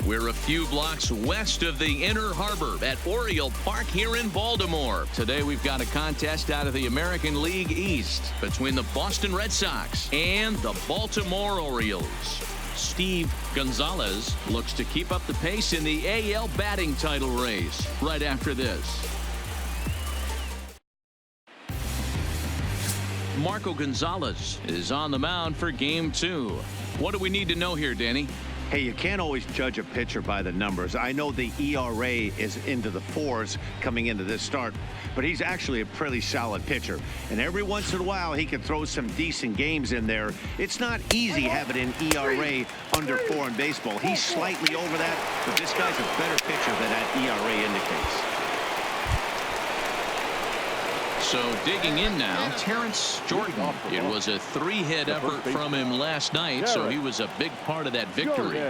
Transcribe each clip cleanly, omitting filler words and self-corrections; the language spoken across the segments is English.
We're a few blocks west of the Inner Harbor at Oriole Park here in Baltimore. Today we've got a contest out of the American League East between the Boston Red Sox and the Baltimore Orioles. Steve Gonzalez looks to keep up the pace in the AL batting title race right after this. Marco Gonzalez is on the mound for game 2. What do we need to know here, Danny? Hey, you can't always judge a pitcher by the numbers. I know the ERA is into the 4s coming into this start, but he's actually a pretty solid pitcher. And every once in a while, he can throw some decent games in there. It's not easy having an ERA under 4 in baseball. He's slightly over that, but this guy's a better pitcher than that ERA indicates. So digging in now, Terrence Jordan. It was a 3-hit effort from him last night, so he was a big part of that victory.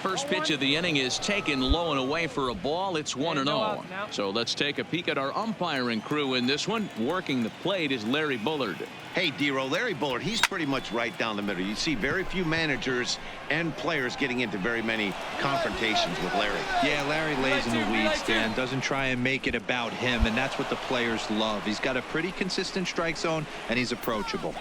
First pitch of the inning is taken low and away for a ball. It's 1-0. So let's take a peek at our umpiring crew in this one. Working the plate is Larry Bullard. Hey, D-Row, Larry Bullard, he's pretty much right down the middle. You see very few managers and players getting into very many confrontations with Larry. Yeah, Larry lays in the weeds, Dan. Doesn't try and make it about him, and that's what the players love. He's got a pretty consistent strike zone, and he's approachable.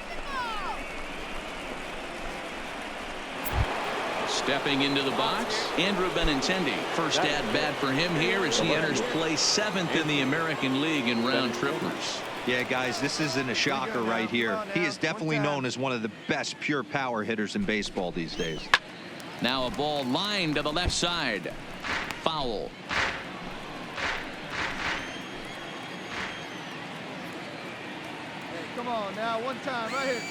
Stepping into the box, Andrew Benintendi. First at bat for him here as he enters play 7th in the American League in round trippers. Yeah, guys, this isn't a shocker right here. He is definitely known as one of the best pure power hitters in baseball these days. Now a ball lined to the left side. Foul. Hey, come on now, one time right here.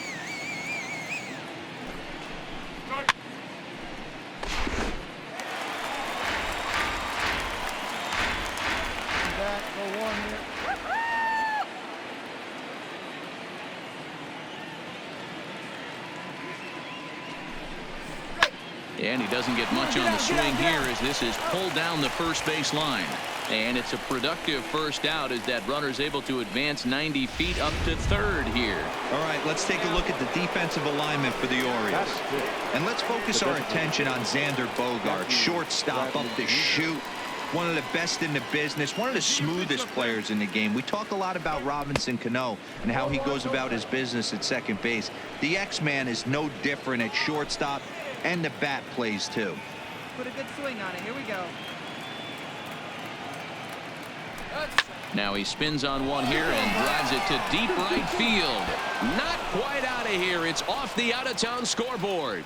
Back for one here. And he doesn't get much on the swing here as this is pulled down the first base line. And it's a productive first out as that runner's able to advance 90 feet up to third here. All right, let's take a look at the defensive alignment for the Orioles. And let's focus our attention on Xander Bogaerts, shortstop up the chute. One of the best in the business, one of the smoothest players in the game. We talk a lot about Robinson Cano and how he goes about his business at second base. The X-Man is no different at shortstop, and the bat plays too. Put a good swing on it. Here we go. Now he spins on one here and drives it to deep right field. Not quite out of here. It's off the out-of-town scoreboard.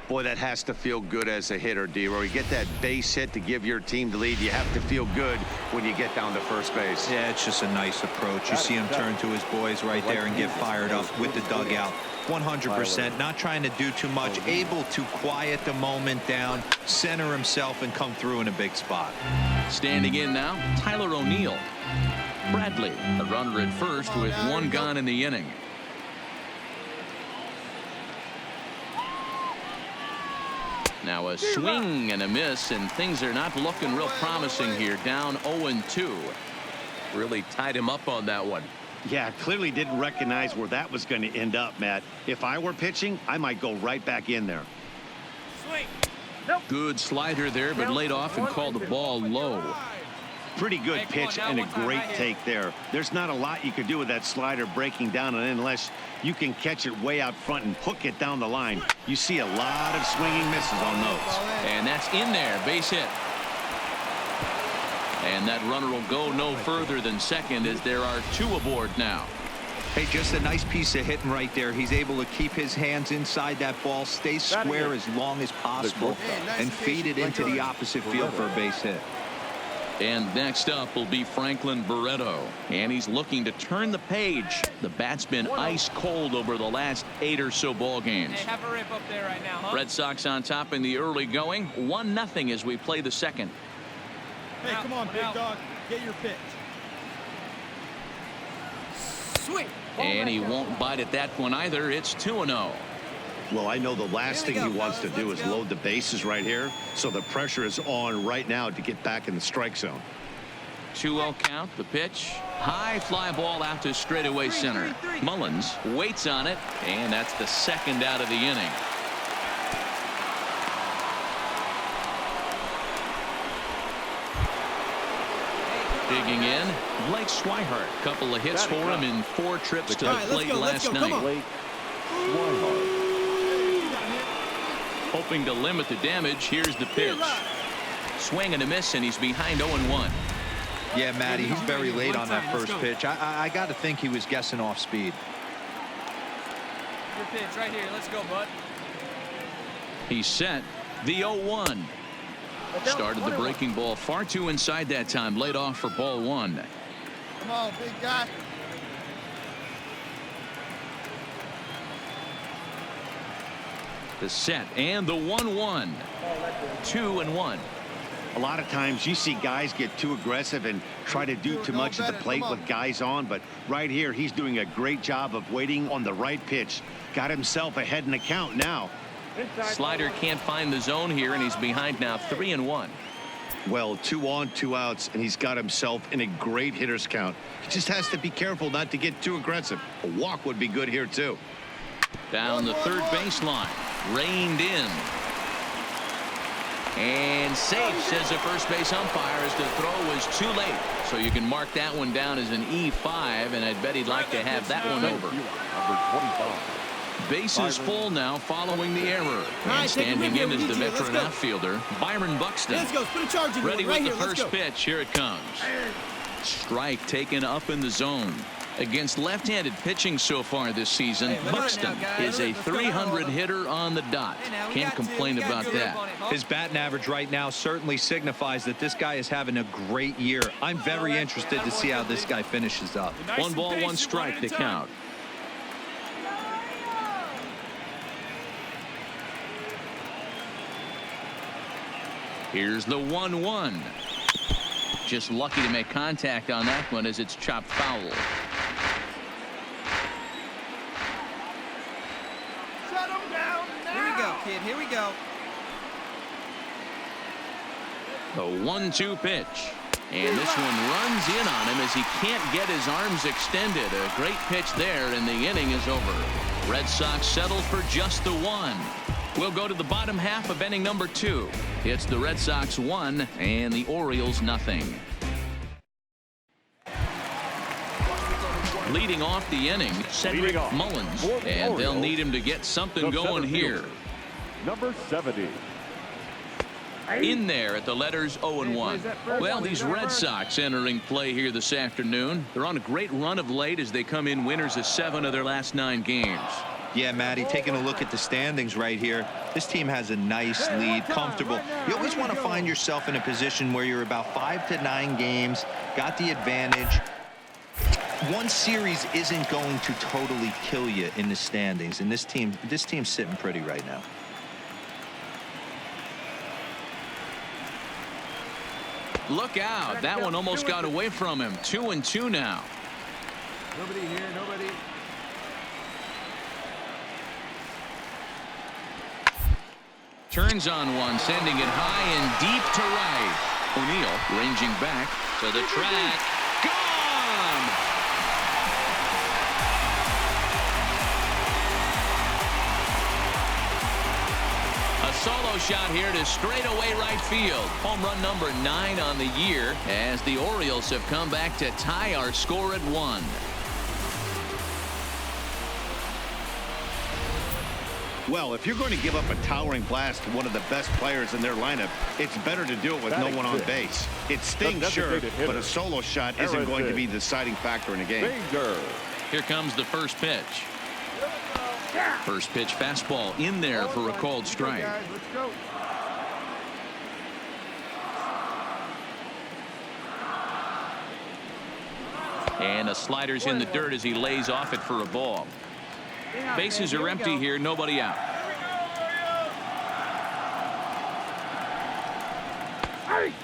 Boy, that has to feel good as a hitter, D-Row. You get that base hit to give your team the lead. You have to feel good when you get down to first base. Yeah, it's just a nice approach. You see him turn to his boys right there and get fired up with the dugout. 100%, not trying to do too much, able to quiet the moment down, center himself, and come through in a big spot. Standing in now, Tyler O'Neill. Bradley, a runner at first with one gone in the inning. Now a swing and a miss, and things are not looking real promising here. Down 0-2. Really tied him up on that one. Yeah, clearly didn't recognize where that was going to end up, Matt. If I were pitching, I might go right back in there. Swing. Good slider there, but laid off and called the ball low. Pretty good pitch and a great take there. There's not a lot you could do with that slider breaking down, and unless you can catch it way out front and hook it down the line, you see a lot of swinging misses on those. And that's in there, base hit. And that runner will go no further than second as there are 2 aboard now. Hey, just a nice piece of hitting right there. He's able to keep his hands inside that ball, stay square as long as possible, and feed it into the opposite field for a base hit. And next up will be Franklin Barreto, and he's looking to turn the page. The bat's been ice cold over the last 8 or so ball games. Hey, have a rip up there right now, huh? Red Sox on top in the early going, 1-0 as we play the second. Hey, come on, big dog, get your pitch. Swing. And he won't bite at that one either. It's 2-0. Well, I know the last thing he wants to do is load the bases right here, so the pressure is on right now to get back in the strike zone. 2-0 count, the pitch. High fly ball out to straightaway center. Mullins waits on it, and that's the second out of the inning. Digging in, Blake Swihart. Couple of hits for him in 4 trips to the plate last night. Hoping to limit the damage. Here's the pitch. Swing and a miss, and he's behind 0-1. Yeah, Matty, he's very late on that first pitch. I got to think he was guessing off speed. Your pitch right here. Let's go, bud. He's set. The 0-1. Started the breaking ball far too inside that time. Laid off for ball 1. Come on, big guy. The set and the 1-1. 2-1. A lot of times you see guys get too aggressive and try to do too much at the plate with guys on, but right here he's doing a great job of waiting on the right pitch. Got himself ahead in the count now. Slider can't find the zone here, and he's behind now 3-1. Well, 2 on, 2 outs, and he's got himself in a great hitter's count. He just has to be careful not to get too aggressive. A walk would be good here too. Down the third baseline. Reined in. And safe, says the first base umpire, as the throw was too late. So you can mark that one down as an E5, and I'd bet he'd like to have that one over. Bases full now following the error. And standing in is the veteran outfielder, Byron Buxton. Ready with the first pitch. Here it comes. Strike taken up in the zone. Against left-handed pitching so far this season, Buxton is a 300 hitter on the dot. Can't complain about that. His batting average right now certainly signifies that this guy is having a great year. I'm very interested to see how this guy finishes up. 1 ball, 1 strike to count. Here's the 1-1. Just lucky to make contact on that one as it's chopped foul. Shut him down now. Here we go, kid. Here we go. The 1-2 pitch. And this one runs in on him as he can't get his arms extended. A great pitch there, and the inning is over. Red Sox settled for just the 1. We'll go to the bottom half of inning number 2. It's the Red Sox 1 and the Orioles nothing. Leading off the inning, Cedric Mullins, and they'll need him to get something going here. Number 70. In there at the letters 0-1. Well, these Red Sox entering play here this afternoon. They're on a great run of late as they come in winners of 7 of their last 9 games. Yeah, Matty, taking a look at the standings right here, this team has a nice lead, comfortable. You always want to find yourself in a position where you're about 5 to 9 games, got the advantage. One series isn't going to totally kill you in the standings, and this team's sitting pretty right now. Look out. That one almost got away from him. 2-2 now. Nobody here, nobody. Turns on one, sending it high and deep to right. O'Neill ranging back to the track. Gone! A solo shot here to straightaway right field. Home run number 9 on the year as the Orioles have come back to tie our score at 1. Well, if you're going to give up a towering blast to one of the best players in their lineup, it's better to do it with no one on base. It stings, sure, but a solo shot isn't going to be the deciding factor in a game. Here comes the first pitch. First pitch fastball in there for a called strike. Let's go. And a slider's in the dirt as he lays off it for a ball. Bases are empty here, nobody out.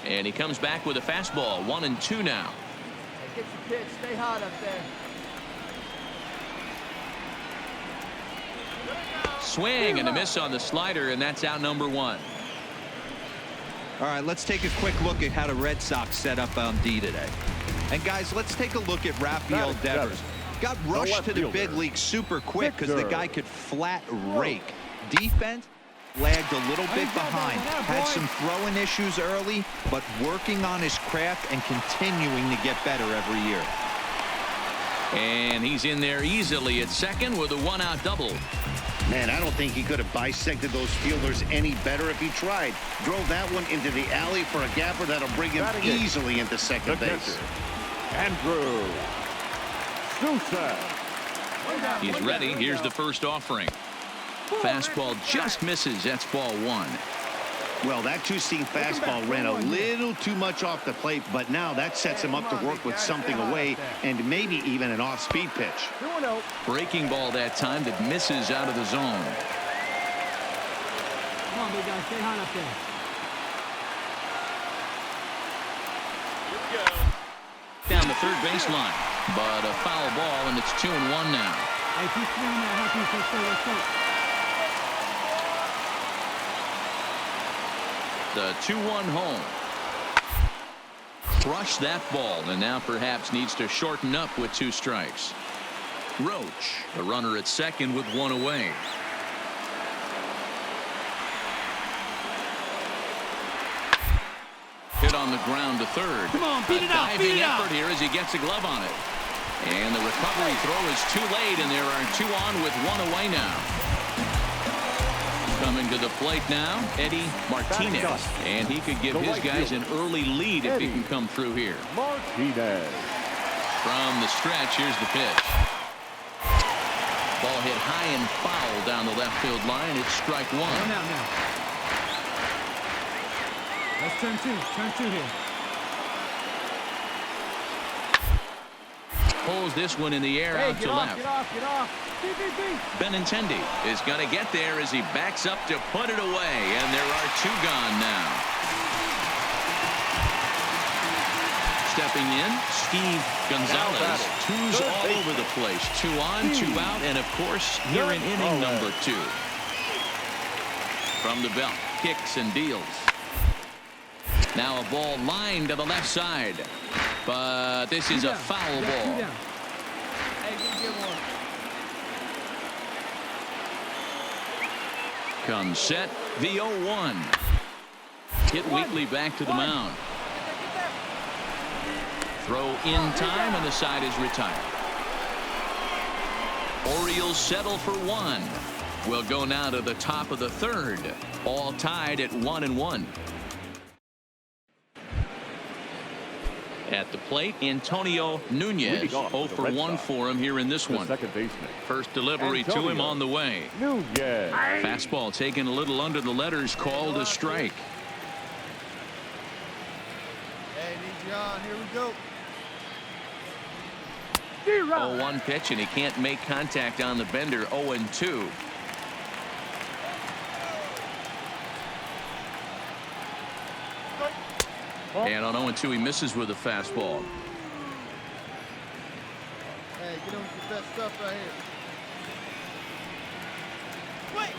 And he comes back with a fastball. 1-2 now. Get your pitch. Stay hot up there. Swing and a miss on the slider, and that's out number 1. All right, let's take a quick look at how the Red Sox set up on D today. And guys, let's take a look at Rafael Devers. Got rushed to the big leagues super quick because the guy could flat rake. Defense, Lagged a little bit behind. Had some throwing issues early, but working on his craft and continuing to get better every year. And he's in there easily at second with a one-out double. Man, I don't think he could have bisected those fielders any better if he tried. Drove that one into the alley for a gapper that'll bring him easily into second base. Andrew Sousa. He's ready. Here's the first offering. Fastball just misses. That's ball one. Well, that two-seam fastball ran a little too much off the plate, but now that sets him up to work with something away and maybe even an off-speed pitch. Breaking ball that time that misses out of the zone. Come on, big guy. Stay high up there. Down the third baseline, but a foul ball, and it's 2-1 now. Hey, keep swinging that high piece. Let's go. The 2-1 home. Crushed that ball, and now perhaps needs to shorten up with 2 strikes. Roach, the runner at second with 1 away. Hit on the ground to third. Come on, beat it out, beat it out. Diving effort here as he gets a glove on it. And the recovery throw is too late, and there are 2 on with 1 away now. Coming to the plate now, Eddie Martinez. And he could give his guys an early lead if he can come through here. Martinez. From the stretch, here's the pitch. Ball hit high and foul down the left field line. It's strike 1. Now. Let's turn 2 here. Pulls this one in the air out to left. Get off. Benintendi is going to get there as he backs up to put it away, and there are 2 gone now. Stepping in, Steve Gonzalez. 2's all over the place. 2 on, 2 out, and of course here in inning number 2. From the belt, kicks and deals. Now a ball lined to the left side, but this is a foul ball. Hey, good one. Comes set, the 0-1. Hit weakly back to the mound. Throw in time, and the side is retired. Orioles settle for 1. We'll go now to the top of the third. All tied at 1-1. At the plate, Antonio Nunez. 0 for 1 for him here in this one. Second baseman. First delivery to him on the way. Nunez. Fastball taken a little under the letters, called a strike. Hey, need you on. Here we go. 0-1 pitch, and he can't make contact on the bender. 0-2. And on 0-2, he misses with a fastball. Hey, get on with the best stuff right here.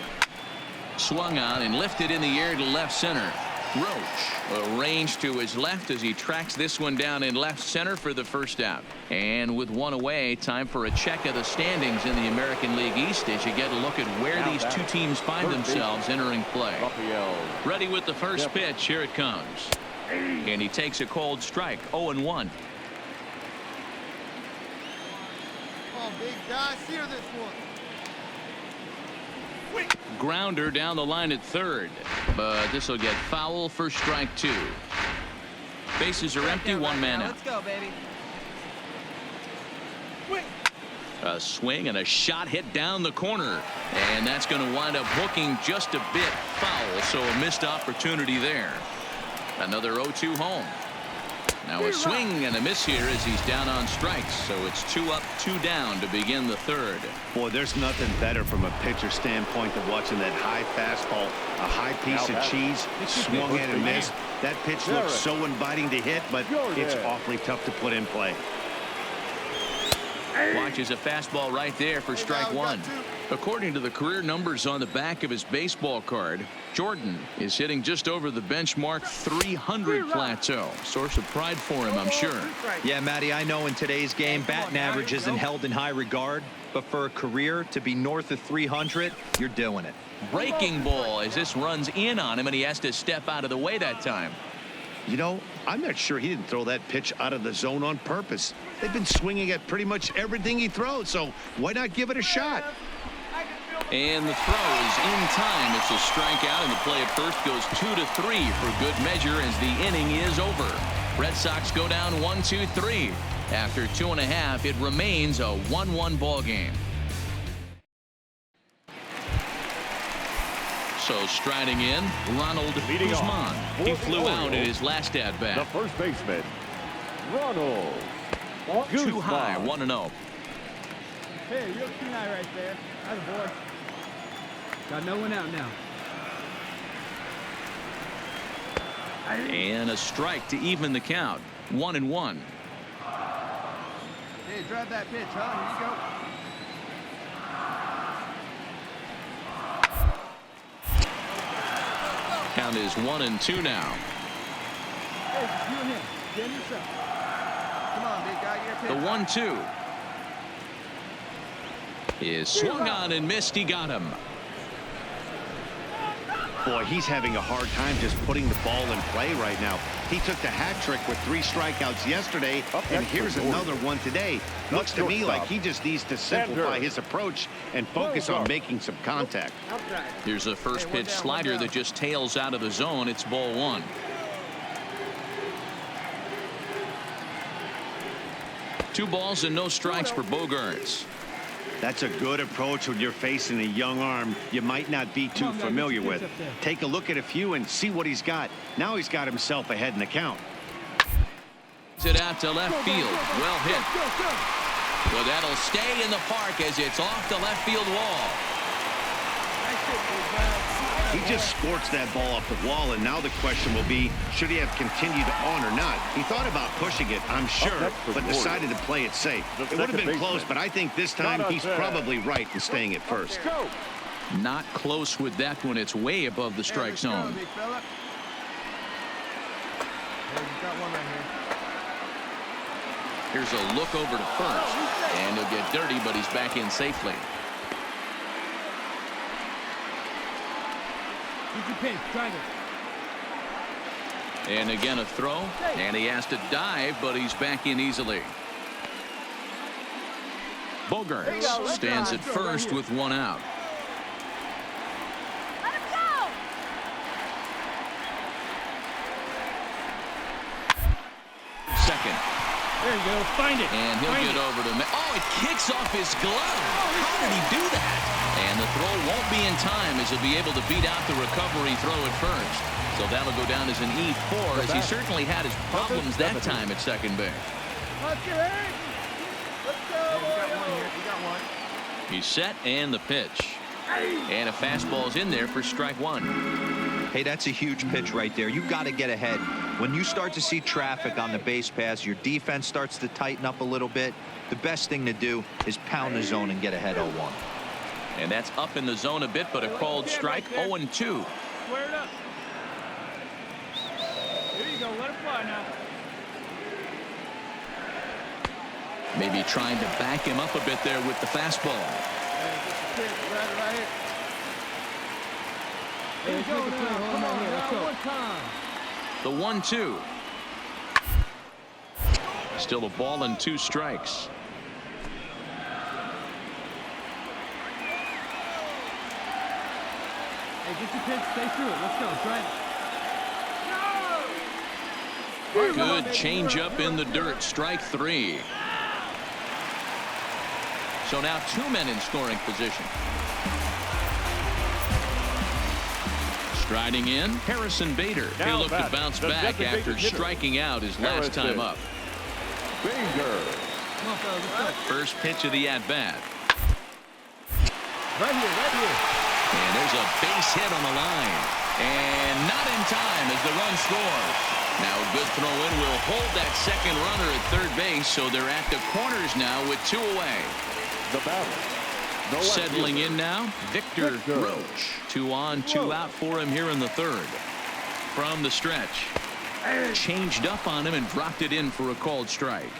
Swung on and lifted in the air to left center. Roach arranged to his left as he tracks this one down in left center for the first out. And with 1 away, time for a check of the standings in the American League East as you get a look at where these 2 teams find themselves entering play. Ready with the first pitch. Here it comes. And he takes a cold strike. 0-1. Come on, big guy. Sear this one. Grounder down the line at third, but this will get foul for strike 2. Bases are empty, 1 man out. Let's go, baby. A swing and a shot hit down the corner, and that's going to wind up hooking just a bit foul, so a missed opportunity there. Another 0-2 home. Now a swing and a miss here as he's down on strikes, so it's 2 up, 2 down to begin the third. Boy, there's nothing better from a pitcher standpoint than watching that high fastball, a high piece of cheese, swung in and missed. That pitch looks so inviting to hit, but it's awfully tough to put in play. Watches a fastball right there for strike 1. According to the career numbers on the back of his baseball card, Jordan is hitting just over the benchmark 300 plateau. Source of pride for him, I'm sure. Yeah, Matty, I know in today's game, batting average isn't held in high regard, but for a career to be north of 300, you're doing it. Breaking ball as this runs in on him, and he has to step out of the way that time. You know, I'm not sure he didn't throw that pitch out of the zone on purpose. They've been swinging at pretty much everything he throws, so why not give it a shot? And the throw is in time. It's a strikeout, and the play at first goes 2-3 for good measure as the inning is over. Red Sox go down 1-2-3. After 2.5, it remains a 1-1 ball game. So striding in, Ronald Guzman. He flew out in his last at bat. The first baseman, Ronald Guzman. Too high, 1-0. Hey, you're a keen eye right there. That's a boy. Got no one out now. And a strike to even the count. 1-1. Hey, drive that pitch, huh? Here you go. Count is 1-2 now. Hey, you and him. Get him yourself. Come on, big guy, your pitch. The 1-2 is swung on and missed. He got him. Boy, he's having a hard time just putting the ball in play right now. He took the hat trick with 3 strikeouts yesterday, and here's another one today. Looks to me like he just needs to simplify his approach and focus on making some contact. Here's a first pitch slider that just tails out of the zone. It's ball 1. Two balls and no strikes for Bogaerts. That's a good approach when you're facing a young arm you might not be too familiar with. Take a look at a few and see what he's got. Now he's got himself ahead in the count. It out to left field. Well hit. Well, that'll stay in the park as it's off the left field wall. He just sports that ball off the wall, and now the question will be, should he have continued on or not? He thought about pushing it, I'm sure, but decided to play it safe. It would have been close, but I think this time he's probably right in staying at first. Not close with that one. It's way above the strike zone. Big fella. Hey, you got one right here. Here's a look over to first, and he'll get dirty, but he's back in safely. Get your pitch. Drive it. And again a throw, and he has to dive, but he's back in easily. Bogaerts stands at first with 1 out. Let him go! Second. There you go. Find it. And he'll get over to... Oh, it kicks off his glove. How did he do that? And the throw won't be in time as he'll be able to beat out the recovery throw at first. So that'll go down as an E4 as he certainly had his problems that time at second base. Let's go. Hey, you got one here. You got one. He's set and the pitch. And a fastball's in there for strike 1. Hey, that's a huge pitch right there. You've got to get ahead. When you start to see traffic on the base pass, your defense starts to tighten up a little bit. The best thing to do is pound the zone and get ahead 0-1. And that's up in the zone a bit, but a called strike. 0-2. Square it up. Here you go. Let it fly now. Maybe trying to back him up a bit there with the fastball. Hey, just a pitch right here. Hey, let's make a play. Hold him right here. Let's go. One time. The 1-2. Still a ball and 2 strikes. Hey, get your pitch. Stay through it. Let's go. Drive it. Good changeup in the dirt. Strike 3. So now 2 men in scoring position. Striding in, Harrison Bader. He'll look to bounce back after striking out his last time up. Bader. Come on, fellas. Let's go. First pitch of the at-bat. Right here. Right here. And there's a base hit on the line. And not in time as the run scores. Now a good throw in will hold that second runner at third base, so they're at the corners now with 2 away. The batter, No Settling in now, Victor Roach. 2 on, 2 out for him here in the third. From the stretch. Changed up on him and dropped it in for a called strike.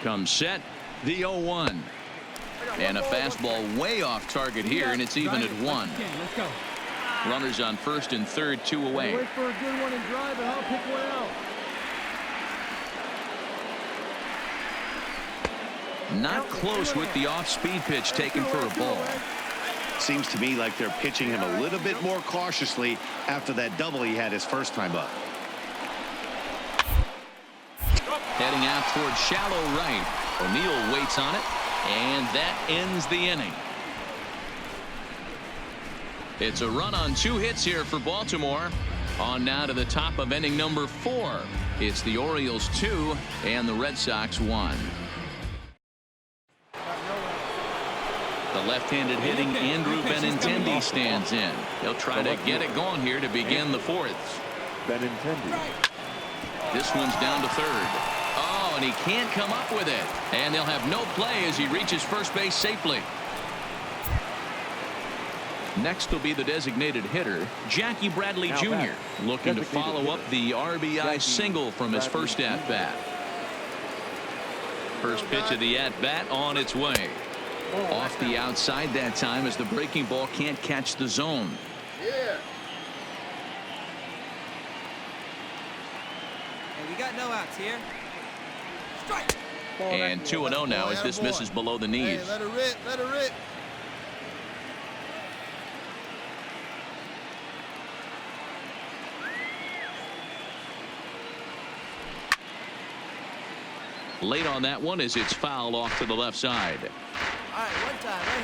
Comes set, the 0-1. And a fastball way off target here, and it's even at 1. Let's go. Runners on first and third, 2 away. Wait for a good one and drive, and I'll pick one out. Not close with the off-speed pitch taken for a ball. Seems to me like they're pitching him a little bit more cautiously after that double he had his first time up. Heading out towards shallow right. O'Neill waits on it, and that ends the inning. It's a run on 2 hits here for Baltimore. On now to the top of inning number 4. It's the Orioles 2 and the Red Sox 1. The left-handed hitting Andrew Benintendi stands in. He'll try to get it going here to begin the 4th. Benintendi. This one's down to 3rd. Oh, and he can't come up with it. And they'll have no play as he reaches first base safely. Next will be the designated hitter, Jackie Bradley Jr., looking to follow up the RBI single from his first at-bat. First pitch of the at-bat on its way. Off the outside that time as the breaking ball can't catch the zone. Yeah. Hey, we got no outs here. Strike. And 2-0 now as this misses below the knees. Hey, let her rip, let her rip. Late on that one as it's fouled off to the left side. All right, one time right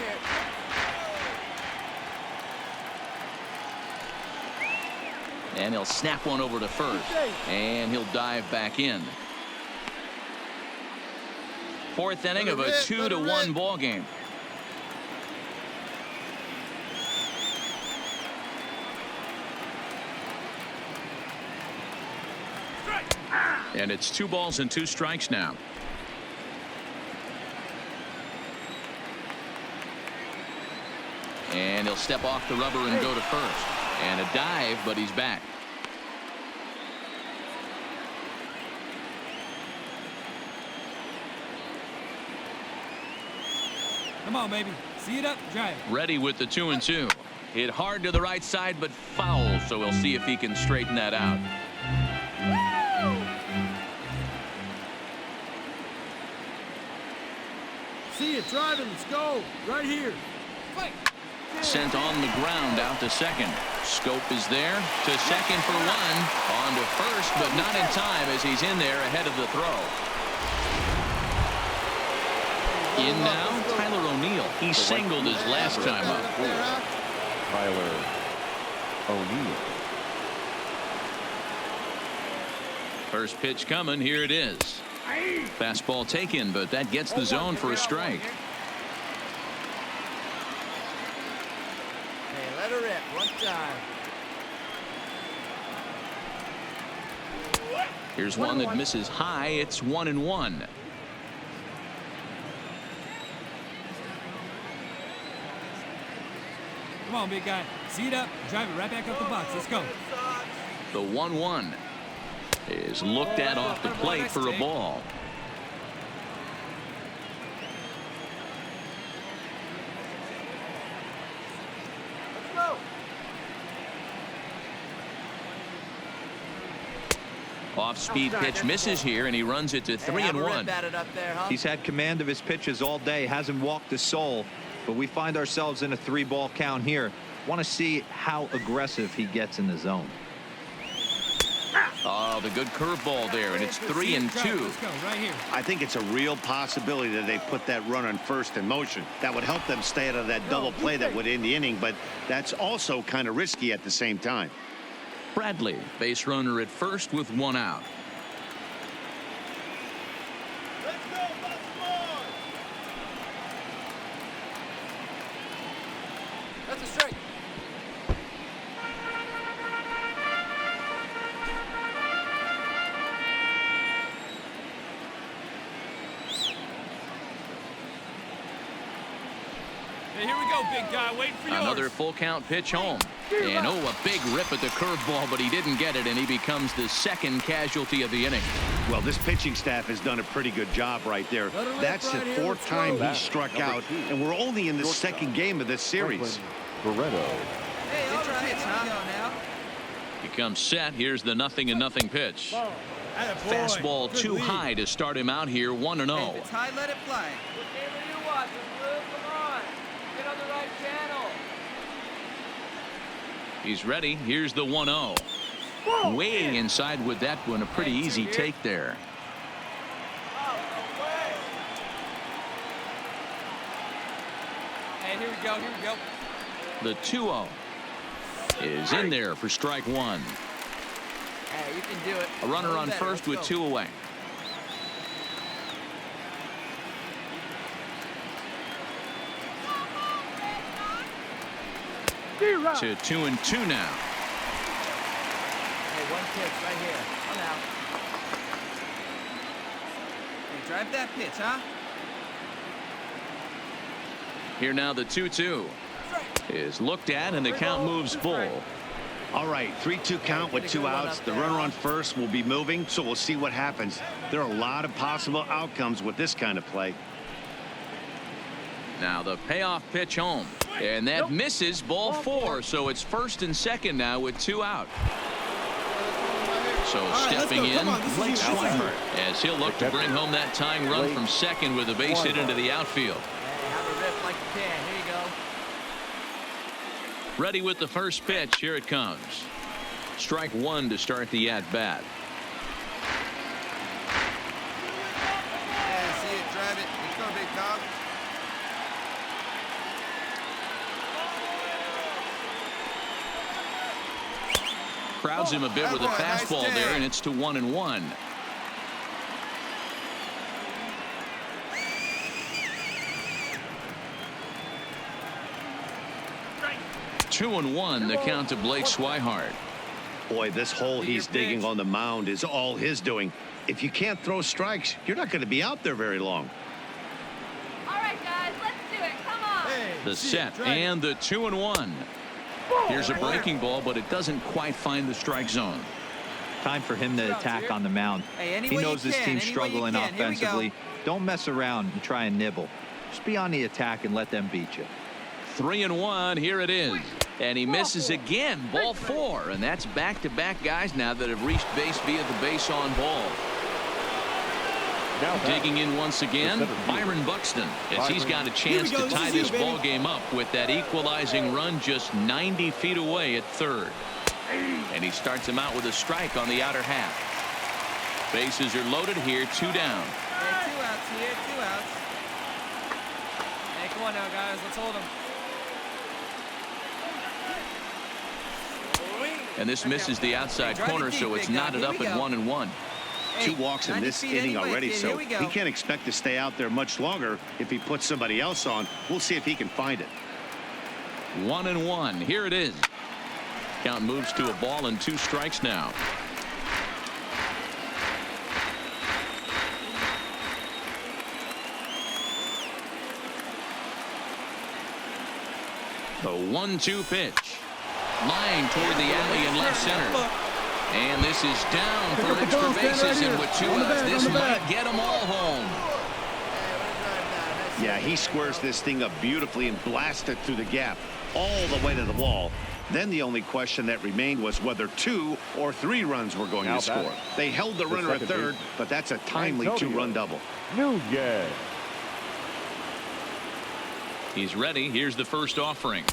here. And he'll snap one over to first. And he'll dive back in. 4th inning of a 2-1 ball game. And it's 2 balls and 2 strikes now. And he'll step off the rubber and go to first. And a dive, but he's back. Come on, baby. See it up, drive. Ready with the 2-2. Hit hard to the right side, but foul, so we'll see if he can straighten that out. See it driving. Let's go. Right here. Fight. Sent on the ground out to second. Scope is there to second for 1. On to first, but not in time as he's in there ahead of the throw. In now, Tyler O'Neill. He singled his last time up. Tyler O'Neill. First pitch coming. Here it is. Fastball taken, but that gets the zone for a strike. Hey, let her rip one time. Here's one that misses high. It's 1-1. Come on, big guy. See it up, drive it right back up the box. Let's go. The 1-1 is looked at off the plate for a ball. Off-speed pitch misses here, and he runs it to 3-1. He's had command of his pitches all day, hasn't walked a soul, but we find ourselves in a 3-ball count here. Want to see how aggressive he gets in the zone. Oh, the good curveball there, and it's 3-2. Let's go right here. I think it's a real possibility that they put that runner on first in motion. That would help them stay out of that double play that would end the inning, but that's also kind of risky at the same time. Bradley, base runner at first with 1 out. Let's go, Baltimore! That's a strike. Hey, here we go, big guy. Waiting for yours. Another full count pitch home. And a big rip at the curveball, but he didn't get it, and he becomes the second casualty of the inning. Well, this pitching staff has done a pretty good job right there. That's the fourth time he struck out, and we're only in the second game of this series. Barreto. Hey, all right, here we go now. He comes set. Here's the 0-0 pitch. Fastball too high to start him out here, 1-0. If it's high, let it fly. What game are you watching, Blue? Come on. Get on the right channel. He's ready. Here's the 1-0. Way inside with that one. A pretty easy take there. Hey, here we go, here we go. The 2-0 is in there for strike one. Hey, you can do it. A runner on first with 2 away. To 2-2 now. Hey, one pitch right here. One out. Hey, drive that pitch, huh? Here now the 2-2 is looked at, and the count moves full. All right, 3-2 count with 2 outs. The runner on first will be moving, so we'll see what happens. There are a lot of possible outcomes with this kind of play. Now the payoff pitch home, and that misses, ball 4. So it's first and second now with 2 out. So stepping in, Blake Swihart, as he'll look to bring home that tying run from second with a base hit into the outfield. Hey, have a rip like you can. Here you go. Ready with the first pitch. Here it comes. Strike one to start the at-bat. Yeah, see it, drive it. Let's go, big dog. Crowds him a bit with a fastball there, and it's to 1-1. Two and 1, the count to Blake Swihart. Boy, this hole he's digging on the mound is all his doing. If you can't throw strikes, you're not going to be out there very long. All right, guys, let's do it. Come on. The set and the 2-1. Here's a breaking ball, but it doesn't quite find the strike zone. Time for him to attack on the mound. Hey, He knows this team's struggling offensively. Don't mess around and try and nibble. Just be on the attack and let them beat you. 3-1. Here it is. And he misses again. Ball 4. And that's back-to-back guys now that have reached base via the base on ball. Digging in once again, Byron Buxton, as he's got a chance to tie this ball game up with that equalizing run just 90 feet away at third. And he starts him out with a strike on the outer half. Bases are loaded here, 2 down. Hey, 2 outs here, 2 outs. Hey, come on now, guys. Let's hold him. And this misses the outside corner, so it's knotted up at 1-1. 2 walks in this inning already, so he can't expect to stay out there much longer if he puts somebody else on. We'll see if he can find it. 1-1. Here it is. Count moves to a ball and 2 strikes now. The 1-2 pitch. Line toward the alley in left center. And this is down for extra bases, and with 2 outs, this might get them all home. Yeah, he squares this thing up beautifully and blasts it through the gap all the way to the wall. Then the only question that remained was whether 2 or 3 runs were going to score. They held the runner at third, but that's a timely 2-run double. Nunez. He's ready. Here's the first offering.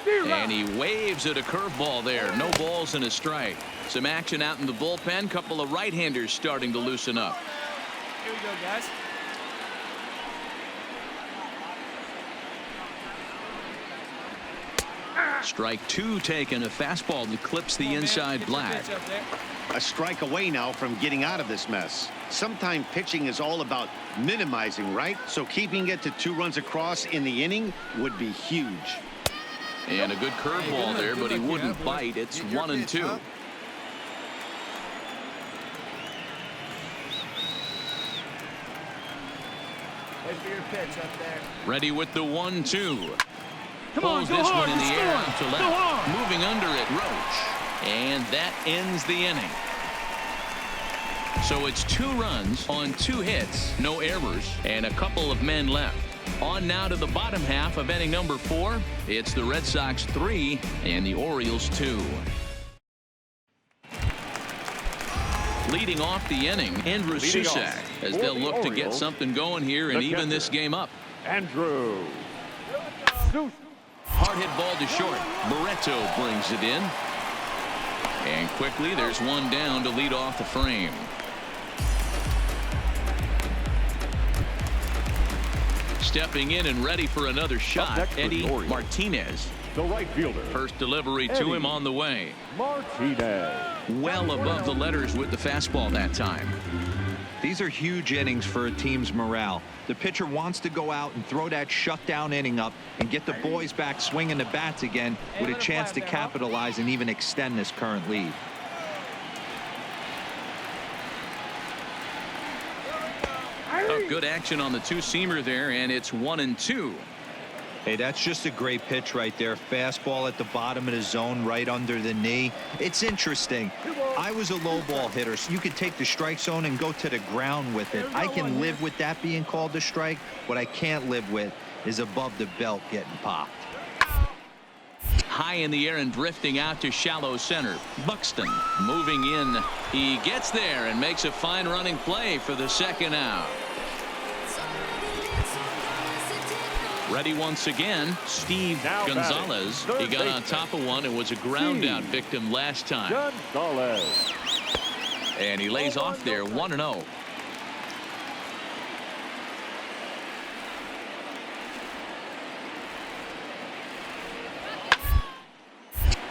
And he waves at a curveball there. No balls and a strike. Some action out in the bullpen. Couple of right-handers starting to loosen up. Here we go, guys. Strike 2 taken. A fastball that clips the inside black. A strike away now from getting out of this mess. Sometimes pitching is all about minimizing, right? So keeping it to 2 runs across in the inning would be huge. And a good curveball there, but he wouldn't bite. It's 1-2. Wait for your pitch up there. Ready with the 1-2. Pulls this one in the air out to left. Moving under it, Roach. And that ends the inning. So it's 2 runs on 2 hits, no errors, and a couple of men left. On now to the bottom half of inning number 4. It's the Red Sox 3 and the Orioles 2. Leading off the inning, Andrew Susac, as they'll look to get something going here and even this game up. Andrew. Hard hit ball to short. Barreto brings it in. And quickly there's one down to lead off the frame. Stepping in and ready for another shot, Eddie Martinez. The right fielder. First delivery to him on the way. Martinez. Well above the letters with the fastball that time. These are huge innings for a team's morale. The pitcher wants to go out and throw that shutdown inning up and get the boys back swinging the bats again with a chance to capitalize and even extend this current lead. Good action on the 2-seamer there, and it's 1-2. Hey, that's just a great pitch right there. Fastball at the bottom of the zone, right under the knee. It's interesting. I was a low ball hitter, so you could take the strike zone and go to the ground with it. I can live with that being called a strike. What I can't live with is above the belt getting popped. High in the air and drifting out to shallow center. Buxton moving in. He gets there and makes a fine running play for the second out. Ready once again, Steve Gonzalez. He got on top of one and was a ground out victim last time. Gonzalez. And he lays off there 1-0.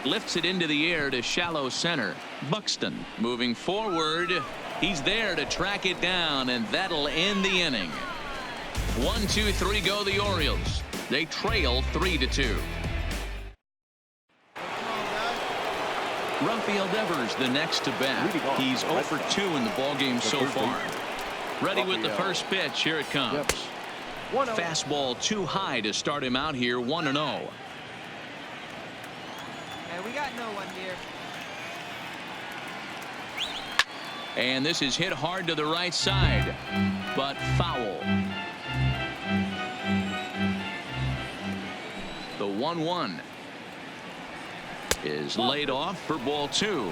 Lifts it into the air to shallow center. Buxton moving forward. He's there to track it down, and that'll end the inning. 1, 2, 3 go the Orioles. They trail 3-2. Rafael Devers the next to bat. He's 0 for 2 in the ballgame so far. Ready with the first pitch. Here it comes. Fastball too high to start him out here. 1-0. Hey, we got no one here. And this is hit hard to the right side, but foul. The 1-1 is laid off for ball 2.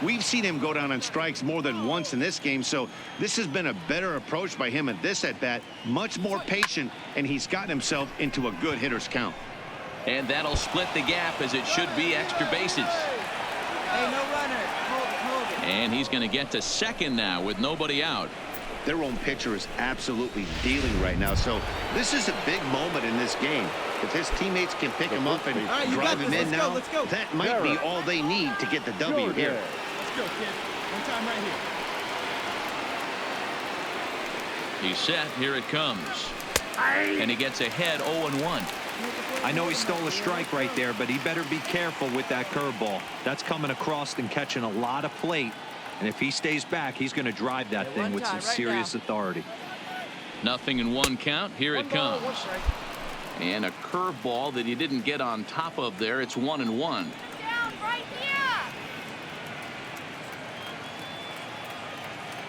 We've seen him go down on strikes more than once in this game, so this has been a better approach by him at this at-bat. Much more patient, and he's gotten himself into a good hitter's count. And that'll split the gap, as it should be extra bases. Hey, no runner. Hold it. And he's going to get to second now with nobody out. Their own pitcher is absolutely dealing right now, so this is a big moment in this game. If his teammates can pick him up and drive him in now, that might be all they need to get the W here. Let's go, kid. One time right here. He's set. Here it comes. And he gets ahead 0-1. I know he stole a strike right there, but he better be careful with that curveball. That's coming across and catching a lot of plate. And if he stays back, he's going to drive that thing with some serious authority. 0-1 count. Here it comes. And a curveball that he didn't get on top of there. It's 1-1. Down right here.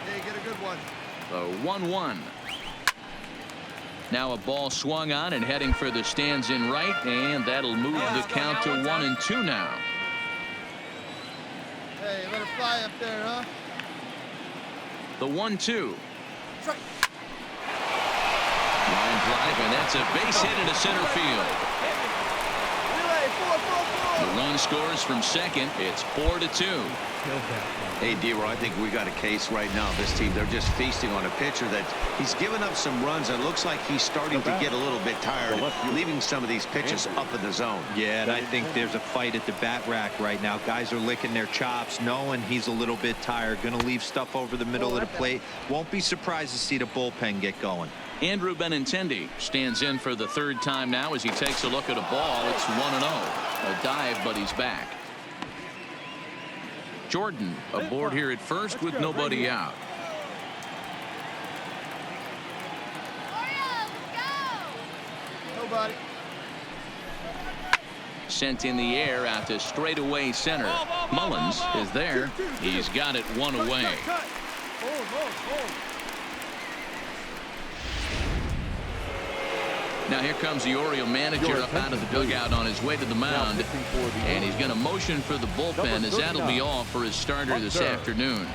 Hey, get a good one. The 1-1. Now a ball swung on and heading for the stands in right, and that'll move the count to 1-2 now. Hey, let it fly up there, huh? The 1-2. Line drive, and that's a base hit into center field. The run scores from second. It's 4-2. Hey, D-Roy, I think we got a case right now. This team, they're just feasting on a pitcher that he's given up some runs. It looks like he's starting to get a little bit tired, leaving some of these pitches up in the zone. Yeah, and I think there's a fight at the bat rack right now. Guys are licking their chops, knowing he's a little bit tired. Going to leave stuff over the middle of the plate. Won't be surprised to see the bullpen get going. Andrew Benintendi stands in for the third time now as he takes a look at a ball. It's 1-0. A dive, but he's back. Jordan aboard here at first with nobody out. Nobody. Sent in the air out to straightaway center. Mullins is there. He's got it one away. Now here comes the Oriole manager up out of the dugout on his way to the mound. And he's going to motion for the bullpen as that'll be all for his starter this afternoon.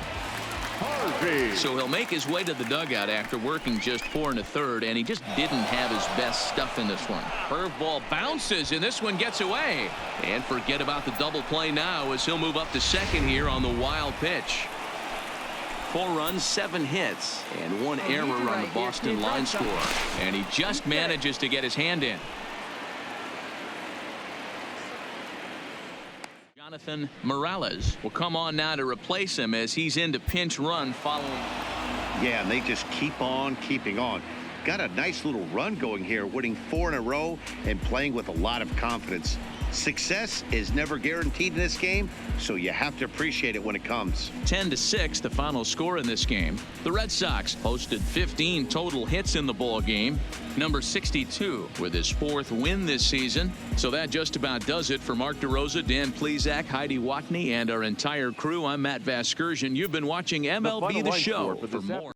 So he'll make his way to the dugout after working just 4 1/3, and he just didn't have his best stuff in this one. Curveball bounces, and this one gets away. And forget about the double play now as he'll move up to second here on the wild pitch. 4 runs, 7 hits, and 1 error on the Boston line score. And he just manages to get his hand in. Jonathan Morales will come on now to replace him as he's into pinch run following. Yeah, and they just keep on keeping on. Got a nice little run going here, winning 4 in a row and playing with a lot of confidence. Success is never guaranteed in this game, so you have to appreciate it when it comes. 10-6 the final score in this game. The Red Sox posted 15 total hits in the ball game. Number 62 with his 4th win this season. So that just about does it for Mark DeRosa, Dan Plesac, Heidi Watney, and our entire crew. I'm Matt Vasgersian. You've been watching MLB The Show. For more